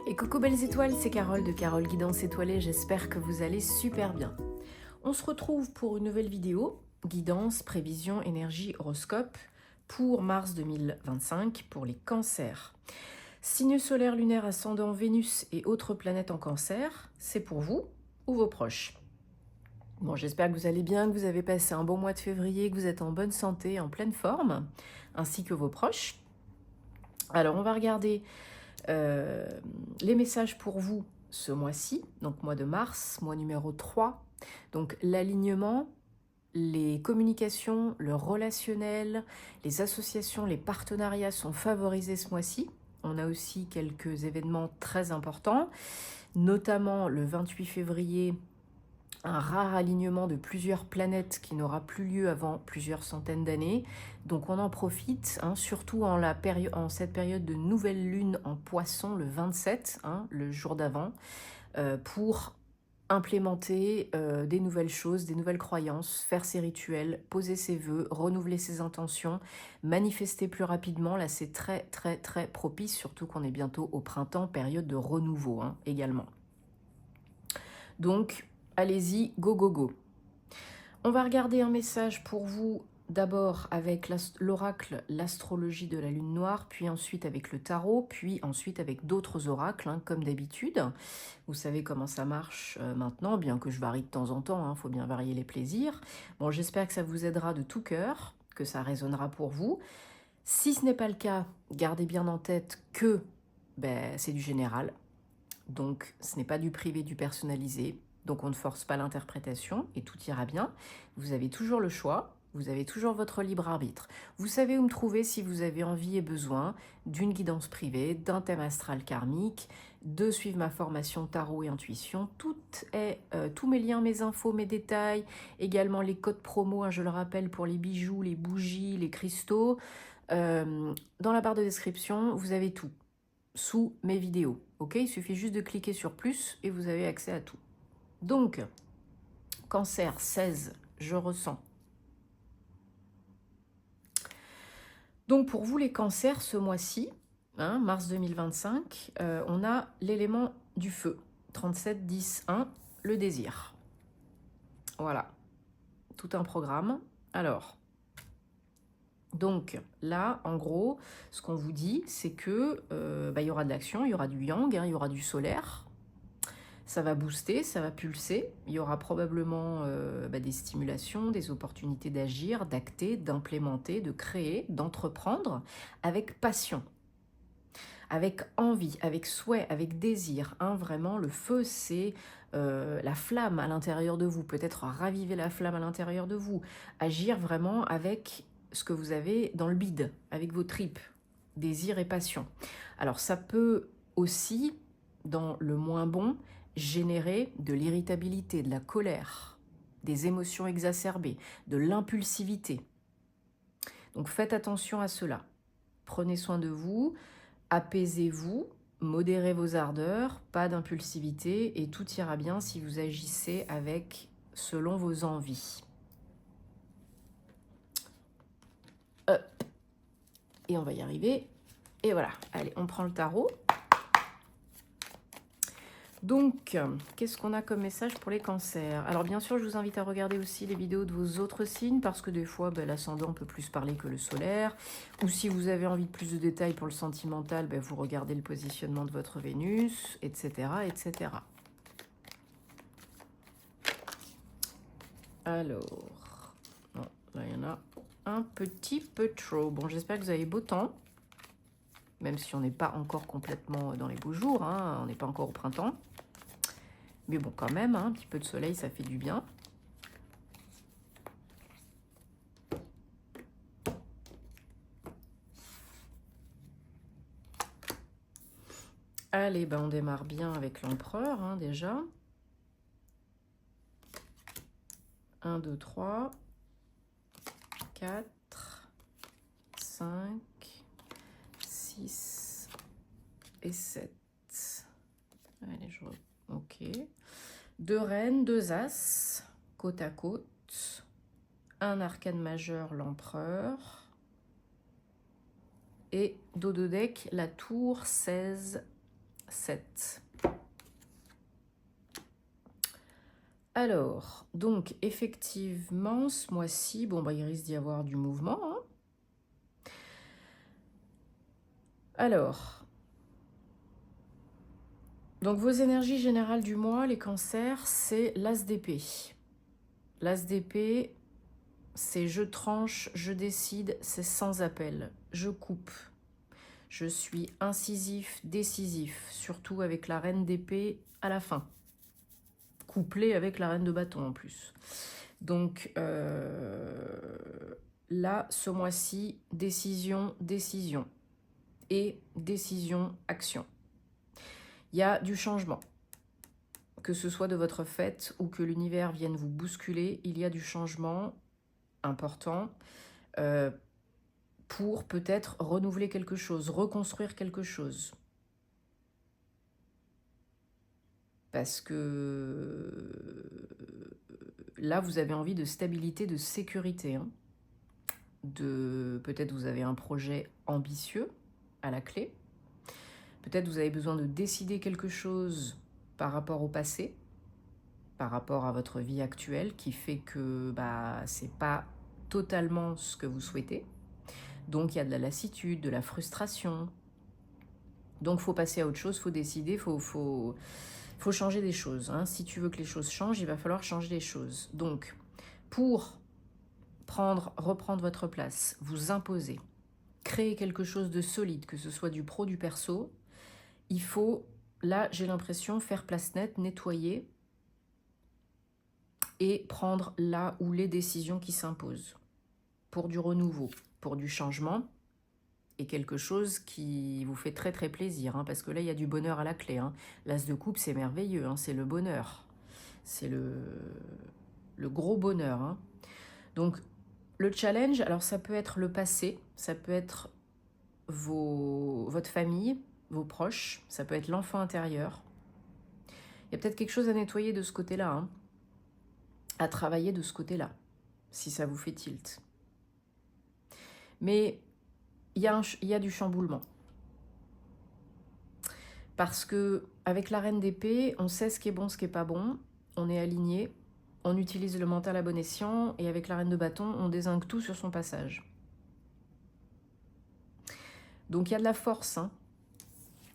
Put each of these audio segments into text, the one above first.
Et coucou belles étoiles, c'est Carole de Carole Guidance Étoilée, j'espère que vous allez super bien. On se retrouve pour une nouvelle vidéo, guidance, prévision, énergie, horoscope, pour mars 2025 pour les cancers. Signe solaire, lunaire, ascendant, Vénus et autres planètes en cancer, c'est pour vous ou vos proches. Bon, j'espère que vous allez bien, que vous avez passé un bon mois de février, que vous êtes en bonne santé, en pleine forme, ainsi que vos proches. Alors, on va regarder les messages pour vous ce mois-ci, donc mois de mars, mois numéro 3. Donc l'alignement, les communications, le relationnel, les associations, les partenariats sont favorisés ce mois-ci. On a aussi quelques événements très importants, notamment le 28 février, un rare alignement de plusieurs planètes qui n'aura plus lieu avant plusieurs centaines d'années. Donc on en profite, surtout en cette période de nouvelle lune en poisson, le 27, le jour d'avant, pour implémenter des nouvelles choses, des nouvelles croyances, faire ses rituels, poser ses vœux, renouveler ses intentions, manifester plus rapidement. Là, c'est très, très, très propice, surtout qu'on est bientôt au printemps, période de renouveau également. Donc, allez-y, go, go, go. On va regarder un message pour vous, d'abord avec l'oracle, l'astrologie de la lune noire, puis ensuite avec le tarot, puis ensuite avec d'autres oracles, comme d'habitude. Vous savez comment ça marche maintenant, bien que je varie de temps en temps, faut bien varier les plaisirs. Bon, j'espère que ça vous aidera de tout cœur, que ça résonnera pour vous. Si ce n'est pas le cas, gardez bien en tête que c'est du général. Donc, ce n'est pas du privé, du personnalisé. Donc, on ne force pas l'interprétation et tout ira bien. Vous avez toujours le choix. Vous avez toujours votre libre arbitre. Vous savez où me trouver si vous avez envie et besoin d'une guidance privée, d'un thème astral karmique, de suivre ma formation tarot et intuition. Tous mes liens, mes infos, mes détails, également les codes promo, je le rappelle, pour les bijoux, les bougies, les cristaux. Dans la barre de description, vous avez tout sous mes vidéos. Ok, il suffit juste de cliquer sur plus et vous avez accès à tout. Donc, cancer 16, je ressens. Donc pour vous les cancers, ce mois-ci, mars 2025, on a l'élément du feu. 37, 10, 1, le désir. Voilà, tout un programme. Alors, donc là, en gros, ce qu'on vous dit, c'est que il y aura de l'action, il y aura du yang, il y aura du solaire. Ça va booster, ça va pulser. Il y aura probablement des stimulations, des opportunités d'agir, d'acter, d'implémenter, de créer, d'entreprendre avec passion, avec envie, avec souhait, avec désir. Vraiment, le feu, c'est la flamme à l'intérieur de vous. Peut-être raviver la flamme à l'intérieur de vous. Agir vraiment avec ce que vous avez dans le bide, avec vos tripes, désir et passion. Alors, ça peut aussi, dans le moins bon, générer de l'irritabilité, de la colère, des émotions exacerbées, de l'impulsivité. Donc faites attention à cela. Prenez soin de vous, apaisez-vous, modérez vos ardeurs, pas d'impulsivité et tout ira bien si vous agissez selon vos envies. Et on va y arriver. Et voilà, allez, on prend le tarot. Donc, qu'est-ce qu'on a comme message pour les cancers? Alors bien sûr, je vous invite à regarder aussi les vidéos de vos autres signes, parce que des fois, l'ascendant peut plus parler que le solaire. Ou si vous avez envie de plus de détails pour le sentimental, vous regardez le positionnement de votre Vénus, etc. etc. Alors, bon, là, il y en a un petit peu trop. Bon, j'espère que vous avez beau temps, même si on n'est pas encore complètement dans les beaux jours, on n'est pas encore au printemps. Mais bon, quand même, un petit peu de soleil, ça fait du bien. Allez, on démarre bien avec l'empereur, déjà. 1, 2, 3, 4, 5, 6 et 7. Allez, ok. 2 reines, 2 as, côte à côte. Un arcane majeur, l'empereur. Et dos de deck, la tour 16, 7. Alors, donc, effectivement, ce mois-ci, bon, bah, il risque d'y avoir du mouvement, hein. Alors, donc vos énergies générales du mois, les cancers, c'est l'as d'épée. L'as d'épée, c'est je tranche, je décide, c'est sans appel. Je coupe. Je suis incisif, décisif, surtout avec la reine d'épée à la fin. Couplé avec la reine de bâton en plus. Donc là, ce mois-ci, décision, décision. Et décision, action. Il y a du changement. Que ce soit de votre fait ou que l'univers vienne vous bousculer, il y a du changement important pour peut-être renouveler quelque chose, reconstruire quelque chose. Parce que là, vous avez envie de stabilité, de sécurité. Hein. Peut-être vous avez un projet ambitieux à la clé. Peut-être vous avez besoin de décider quelque chose par rapport au passé, par rapport à votre vie actuelle, qui fait que c'est pas totalement ce que vous souhaitez. Donc il y a de la lassitude, de la frustration. Donc il faut passer à autre chose, il faut décider, il faut changer des choses. Hein. Si tu veux que les choses changent, il va falloir changer les choses. Donc, pour reprendre votre place, vous imposer, créer quelque chose de solide, que ce soit du pro, du perso, il faut, là, j'ai l'impression, faire place nette, nettoyer et prendre là où les décisions qui s'imposent pour du renouveau, pour du changement et quelque chose qui vous fait très très plaisir, hein, parce que là, il y a du bonheur à la clé. Hein. L'as de coupe, c'est merveilleux, hein, c'est le bonheur. C'est le gros bonheur. Hein. Donc, le challenge, alors ça peut être le passé, ça peut être votre famille, vos proches, ça peut être l'enfant intérieur. Il y a peut-être quelque chose à nettoyer de ce côté-là, hein, à travailler de ce côté-là, si ça vous fait tilt. Mais il y a du chamboulement. Parce que avec la reine d'épée, on sait ce qui est bon, ce qui est pas bon, on est aligné, on utilise le mental à bon escient, et avec la reine de bâton, on dézingue tout sur son passage. Donc il y a de la force, hein.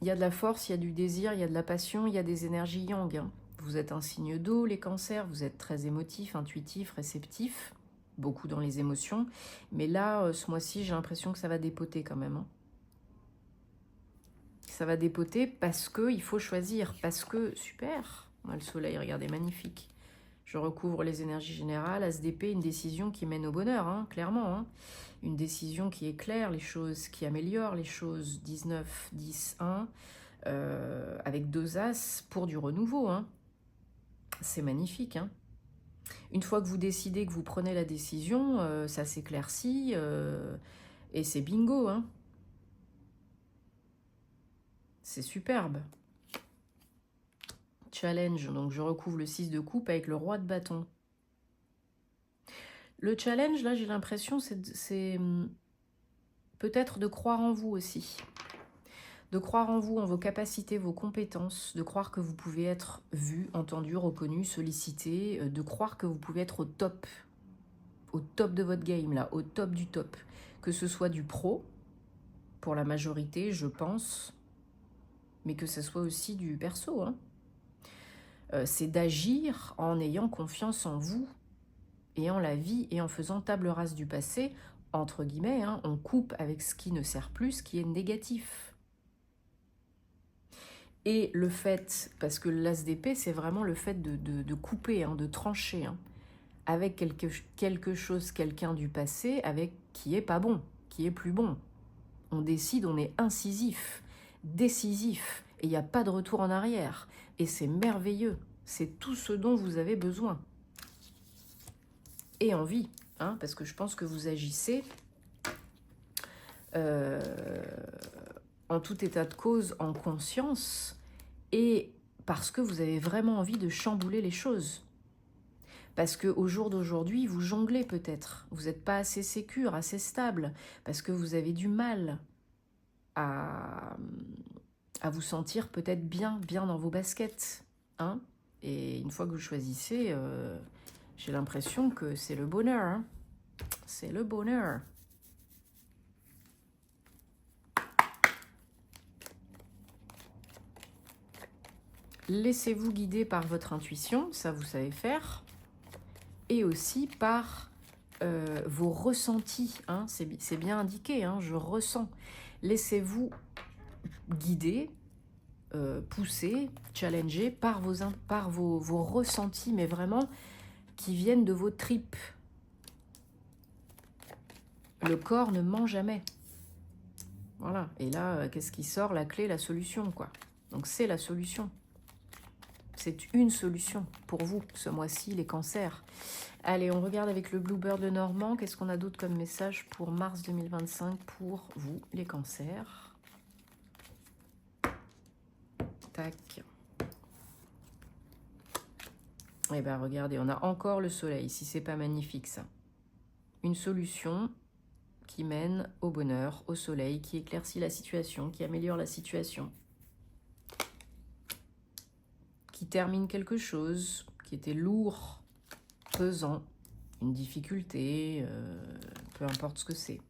Il y a de la force, il y a du désir, il y a de la passion, il y a des énergies yang. Hein. Vous êtes un signe d'eau, les cancers, vous êtes très émotifs, intuitifs, réceptifs, beaucoup dans les émotions. Mais là, ce mois-ci, j'ai l'impression que ça va dépoter quand même. Hein. Ça va dépoter parce qu'il faut choisir, parce que, super, le soleil, regardez, magnifique. Je recouvre les énergies générales, as d'épée, une décision qui mène au bonheur, hein, clairement. Hein. Une décision qui éclaire les choses, qui améliore les choses. 19, 10, 1, avec 2 as pour du renouveau. Hein. C'est magnifique. Hein. Une fois que vous décidez, que vous prenez la décision, ça s'éclaircit et c'est bingo. Hein. C'est superbe. Challenge, donc je recouvre le 6 de coupe avec le roi de bâton. Le challenge, là, j'ai l'impression, c'est peut-être de croire en vous aussi. De croire en vous, en vos capacités, vos compétences, de croire que vous pouvez être vu, entendu, reconnu, sollicité, de croire que vous pouvez être au top de votre game, là, au top du top. Que ce soit du pro, pour la majorité, je pense, mais que ce soit aussi du perso. Hein. C'est d'agir en ayant confiance en vous, et en la vie, et en faisant table rase du passé, entre guillemets, hein, on coupe avec ce qui ne sert plus, ce qui est négatif. Et le fait, parce que l'as d'épée, c'est vraiment le fait de couper, hein, de trancher, hein, avec quelque chose, quelqu'un du passé, avec qui est pas bon, qui est plus bon. On décide, on est incisif, décisif, et il n'y a pas de retour en arrière. Et c'est merveilleux, c'est tout ce dont vous avez besoin. Et envie, hein, parce que je pense que vous agissez en tout état de cause, en conscience, et parce que vous avez vraiment envie de chambouler les choses. Parce qu'au jour d'aujourd'hui, vous jonglez peut-être, vous n'êtes pas assez sécure, assez stable, parce que vous avez du mal à à vous sentir peut-être bien dans vos baskets. Hein, et une fois que vous choisissez, j'ai l'impression que c'est le bonheur. Hein. C'est le bonheur. Laissez-vous guider par votre intuition, ça vous savez faire, et aussi par vos ressentis. Hein, c'est bien indiqué, hein, je ressens. Laissez-vous guider, pousser, challenger par vos ressentis, mais vraiment qui viennent de vos tripes. Le corps ne ment jamais. Voilà. Et là, qu'est-ce qui sort? La clé, la solution, quoi. Donc c'est la solution. C'est une solution pour vous, ce mois-ci, les cancers. Allez, on regarde avec le Bluebird de Normand. Qu'est-ce qu'on a d'autre comme message pour mars 2025 pour vous, les cancers? Tac. Eh bien, regardez, on a encore le soleil, si c'est pas magnifique, ça. Une solution qui mène au bonheur, au soleil, qui éclaircit la situation, qui améliore la situation, qui termine quelque chose qui était lourd, pesant, une difficulté, peu importe ce que c'est.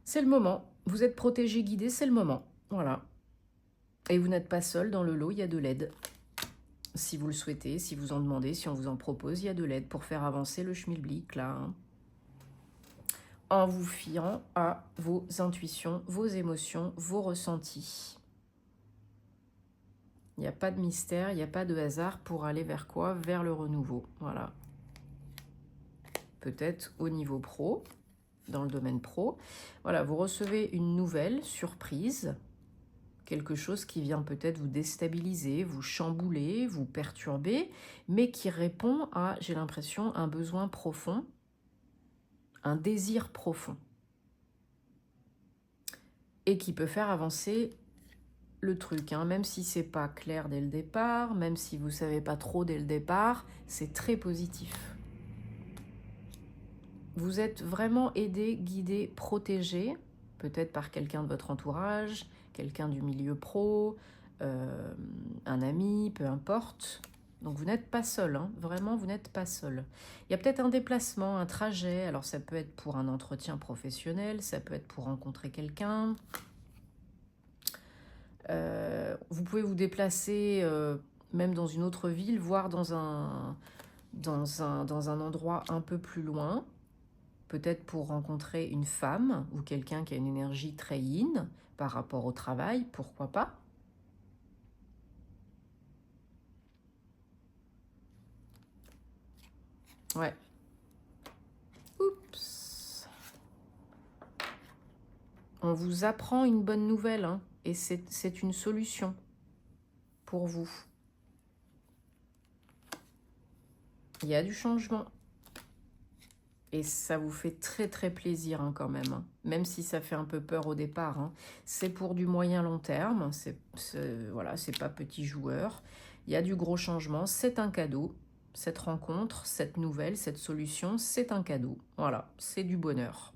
C'est le moment. Vous êtes protégé, guidé, c'est le moment. Voilà. Et vous n'êtes pas seul dans le lot, il y a de l'aide. Si vous le souhaitez, si vous en demandez, si on vous en propose, il y a de l'aide pour faire avancer le schmilblick, là. Hein. En vous fiant à vos intuitions, vos émotions, vos ressentis. Il n'y a pas de mystère, il n'y a pas de hasard pour aller vers quoi? Vers le renouveau. Voilà. Peut-être au niveau pro, dans le domaine pro. Voilà, vous recevez une nouvelle surprise, quelque chose qui vient peut-être vous déstabiliser, vous chambouler, vous perturber, mais qui répond à, j'ai l'impression, un besoin profond, un désir profond, et qui peut faire avancer le truc, hein, même si c'est pas clair dès le départ, même si vous savez pas trop dès le départ, c'est très positif. Vous êtes vraiment aidé, guidé, protégé, peut-être par quelqu'un de votre entourage, quelqu'un du milieu pro, un ami, peu importe. Donc vous n'êtes pas seul, hein, vraiment vous n'êtes pas seul. Il y a peut-être un déplacement, un trajet, alors ça peut être pour un entretien professionnel, ça peut être pour rencontrer quelqu'un. Vous pouvez vous déplacer même dans une autre ville, voire dans un endroit un peu plus loin, peut-être pour rencontrer une femme ou quelqu'un qui a une énergie très yin par rapport au travail, pourquoi pas. Ouais. Oups. On vous apprend une bonne nouvelle, hein, et c'est une solution pour vous. Il y a du changement. Et ça vous fait très très plaisir, hein, quand même. Hein. Même si ça fait un peu peur au départ. Hein. C'est pour du moyen long terme. Voilà, c'est pas petit joueur. Il y a du gros changement. C'est un cadeau. Cette rencontre, cette nouvelle, cette solution, c'est un cadeau. Voilà, c'est du bonheur.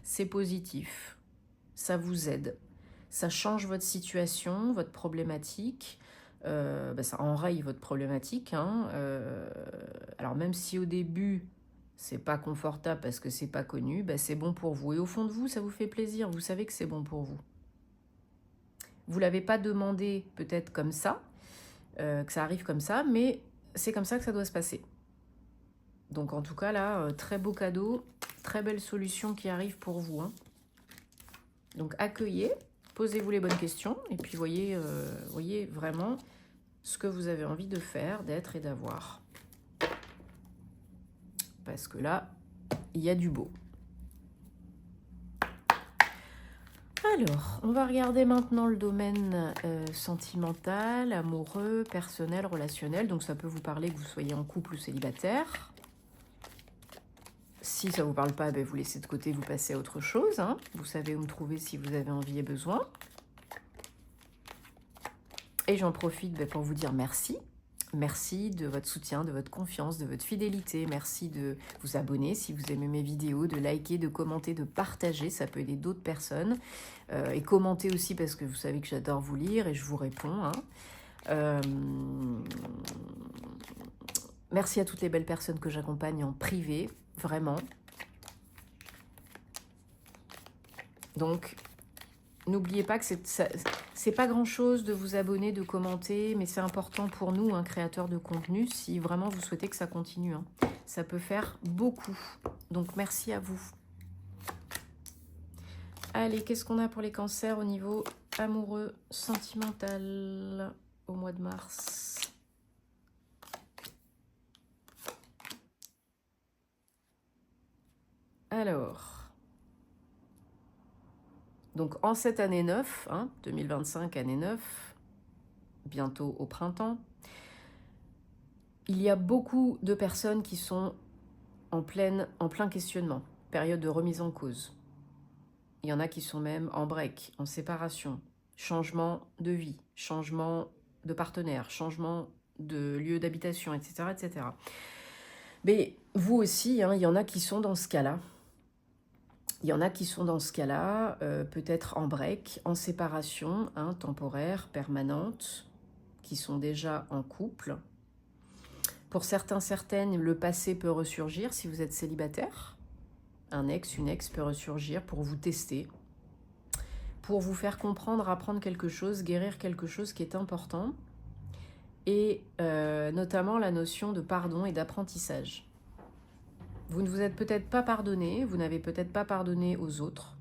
C'est positif. Ça vous aide. Ça change votre situation, votre problématique. Ça enraye votre problématique. Hein. Alors même si au début, c'est pas confortable parce que c'est pas connu, c'est bon pour vous. Et au fond de vous, ça vous fait plaisir. Vous savez que c'est bon pour vous. Vous l'avez pas demandé peut-être comme ça, que ça arrive comme ça, mais c'est comme ça que ça doit se passer. Donc en tout cas là, très beau cadeau, très belle solution qui arrive pour vous. Hein. Donc accueillez, posez-vous les bonnes questions et puis voyez vraiment ce que vous avez envie de faire, d'être et d'avoir. Parce que là, il y a du beau. Alors, on va regarder maintenant le domaine sentimental, amoureux, personnel, relationnel. Donc ça peut vous parler que vous soyez en couple ou célibataire. Si ça ne vous parle pas, vous laissez de côté, vous passez à autre chose. Hein. Vous savez où me trouver si vous avez envie et besoin. Et j'en profite pour vous dire merci. Merci de votre soutien, de votre confiance, de votre fidélité. Merci de vous abonner si vous aimez mes vidéos, de liker, de commenter, de partager. Ça peut aider d'autres personnes. Et commenter aussi parce que vous savez que j'adore vous lire et je vous réponds. Hein. Merci à toutes les belles personnes que j'accompagne en privé, vraiment. Donc, n'oubliez pas que c'est pas grand-chose de vous abonner, de commenter, mais c'est important pour nous, un créateur de contenu, si vraiment vous souhaitez que ça continue. Hein. Ça peut faire beaucoup. Donc, merci à vous. Allez, qu'est-ce qu'on a pour les cancers au niveau amoureux, sentimental, au mois de mars? Alors... Donc, en cette année 9, hein, 2025, année 9, bientôt au printemps, il y a beaucoup de personnes qui sont en plein questionnement, période de remise en cause. Il y en a qui sont même en break, en séparation, changement de vie, changement de partenaire, changement de lieu d'habitation, etc., etc. Mais vous aussi, hein, il y en a qui sont dans ce cas-là. Il y en a qui sont dans ce cas-là, peut-être en break, en séparation, hein, temporaire, permanente, qui sont déjà en couple. Pour certains, certaines, le passé peut ressurgir si vous êtes célibataire. Un ex, une ex peut ressurgir pour vous tester, pour vous faire comprendre, apprendre quelque chose, guérir quelque chose qui est important, et notamment la notion de pardon et d'apprentissage. Vous ne vous êtes peut-être pas pardonné, vous n'avez peut-être pas pardonné aux autres.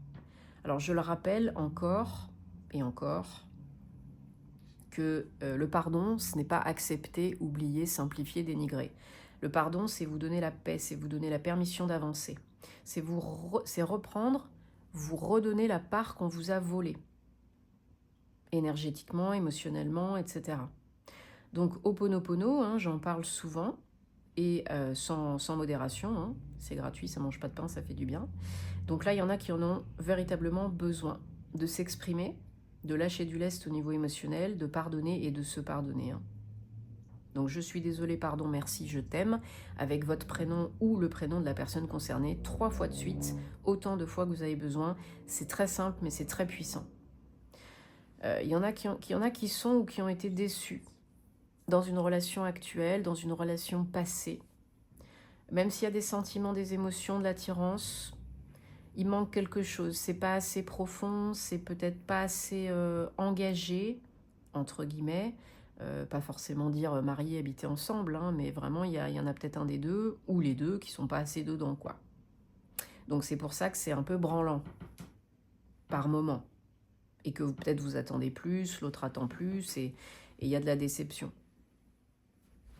Alors je le rappelle encore et encore que le pardon, ce n'est pas accepter, oublier, simplifier, dénigrer. Le pardon, c'est vous donner la paix, c'est vous donner la permission d'avancer. C'est reprendre, vous redonner la part qu'on vous a volée. Énergétiquement, émotionnellement, etc. Donc Ho'oponopono, hein, j'en parle souvent. Et sans modération, hein. C'est gratuit, ça mange pas de pain, ça fait du bien. Donc là, il y en a qui en ont véritablement besoin de s'exprimer, de lâcher du lest au niveau émotionnel, de pardonner et de se pardonner. Hein. Donc je suis désolée, pardon, merci, je t'aime, avec votre prénom ou le prénom de la personne concernée, 3 fois de suite, autant de fois que vous avez besoin. C'est très simple, mais c'est très puissant. Il y en a qui sont ou qui ont été déçus dans une relation actuelle, dans une relation passée. Même s'il y a des sentiments, des émotions, de l'attirance, il manque quelque chose. C'est pas assez profond, c'est peut-être pas assez engagé, entre guillemets. Pas forcément dire mariés, habiter ensemble, hein, mais vraiment, il y en a peut-être un des deux, ou les deux, qui sont pas assez dedans, quoi. Donc c'est pour ça que c'est un peu branlant, par moment. Et que peut-être vous attendez plus, l'autre attend plus, et il y a de la déception.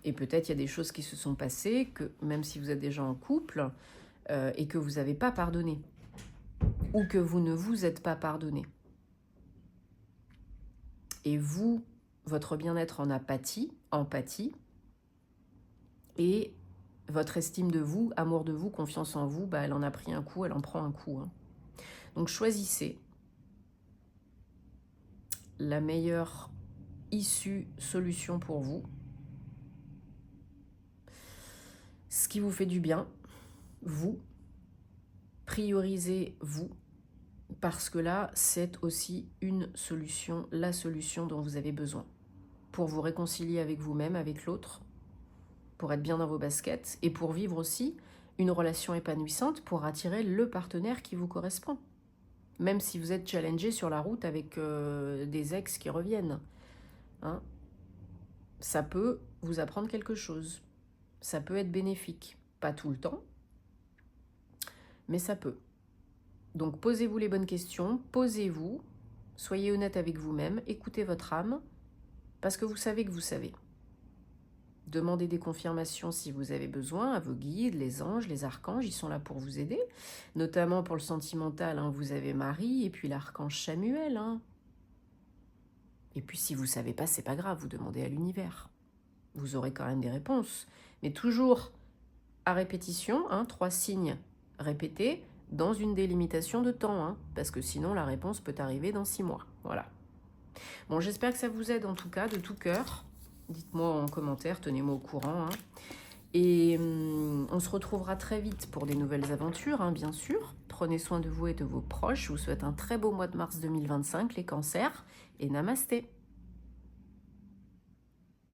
Et peut-être il y a des choses qui se sont passées, que même si vous êtes déjà en couple, et que vous n'avez pas pardonné. Ou que vous ne vous êtes pas pardonné. Et vous, votre bien-être en apathie, empathie, et votre estime de vous, amour de vous, confiance en vous, bah, elle en a pris un coup, elle en prend un coup. Hein. Donc choisissez la meilleure issue, solution pour vous. Ce qui vous fait du bien, vous, priorisez vous, parce que là, c'est aussi une solution, la solution dont vous avez besoin. Pour vous réconcilier avec vous-même, avec l'autre, pour être bien dans vos baskets, et pour vivre aussi une relation épanouissante, pour attirer le partenaire qui vous correspond. Même si vous êtes challengé sur la route avec des ex qui reviennent. Hein, ça peut vous apprendre quelque chose. Ça peut être bénéfique. Pas tout le temps, mais ça peut. Donc posez-vous les bonnes questions, posez-vous, soyez honnête avec vous-même, écoutez votre âme, parce que vous savez que vous savez. Demandez des confirmations si vous avez besoin à vos guides, les anges, les archanges, ils sont là pour vous aider. Notamment pour le sentimental, hein, vous avez Marie et puis l'archange Samuel. Hein. Et puis si vous ne savez pas, c'est pas grave, vous demandez à l'univers. Vous aurez quand même des réponses. Mais toujours à répétition, hein, 3 signes répétés dans une délimitation de temps. Hein, parce que sinon, la réponse peut arriver dans 6 mois. Voilà. Bon, j'espère que ça vous aide en tout cas, de tout cœur. Dites-moi en commentaire, tenez-moi au courant. Hein. Et on se retrouvera très vite pour des nouvelles aventures, hein, bien sûr. Prenez soin de vous et de vos proches. Je vous souhaite un très beau mois de mars 2025, les cancers. Et namasté.